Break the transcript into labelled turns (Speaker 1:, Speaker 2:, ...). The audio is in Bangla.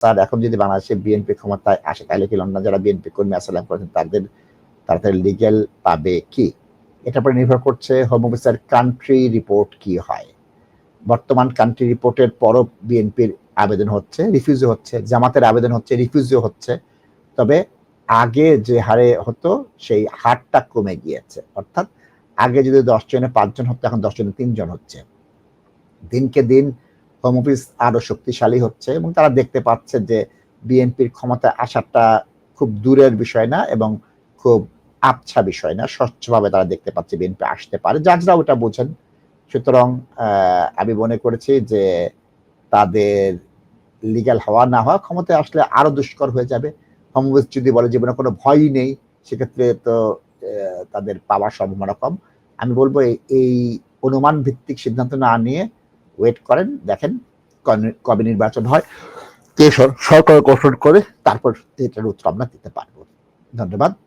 Speaker 1: স্যার এখন যদি বাংলাদেশে বিএনপি ক্ষমতায় আসে তাহলে কি লন্ডন যারা বিএনপি কর্মী অ্যাসাইলাম করেছেন তাদের তাড়াতাড়ি লিগ্যাল পাবে কি? এটার উপর নির্ভর করছে হোম অফিসের কান্ট্রি রিপোর্ট কি হয়। বর্তমান কান্ট্রি রিপোর্টের পরও বিএনপির আবেদন হচ্ছে, রিফিউজও হচ্ছে, জামাতের আবেদন হচ্ছে, রিফিউজও হচ্ছে। তবে আগে যে হারে হতো সেই হারটা কমে গিয়েছে। অর্থাৎ আগে যদি 10 জনে 5 জন হতো, এখন 10 জনে 3 জন হচ্ছে। দিনকে দিন হোম অফিস আরো শক্তিশালী হচ্ছে এবং তারা দেখতে পাচ্ছে যে বিএনপির ক্ষমতায় আসাটা খুব দূরের বিষয় না এবং খুব আবছা বিষয় না, স্বচ্ছভাবে তারা দেখতে পাচ্ছে বিএনপি আসতে পারে, জাজরা ওটা বোঝেন। সুতরাং আমি মনে করেছি যে তাদের লিগ্যাল হওয়া না হওয়া ক্ষমতায় আসলে আরো দুষ্কর হয়ে যাবে। হোম অফিস যদি বলে জীবনে কোনো ভয়ই নেই, সেক্ষেত্রে তো তাদের পাওয়ার সম্ভাবনা কম। আমি বলবো এই অনুমান ভিত্তিক সিদ্ধান্ত না নিয়ে ওয়েট করেন, দেখেন কবে নির্বাচন হয়, কে সরকার গঠন করে, তারপর এটার উত্তর আমরা দিতে পারবো। ধন্যবাদ।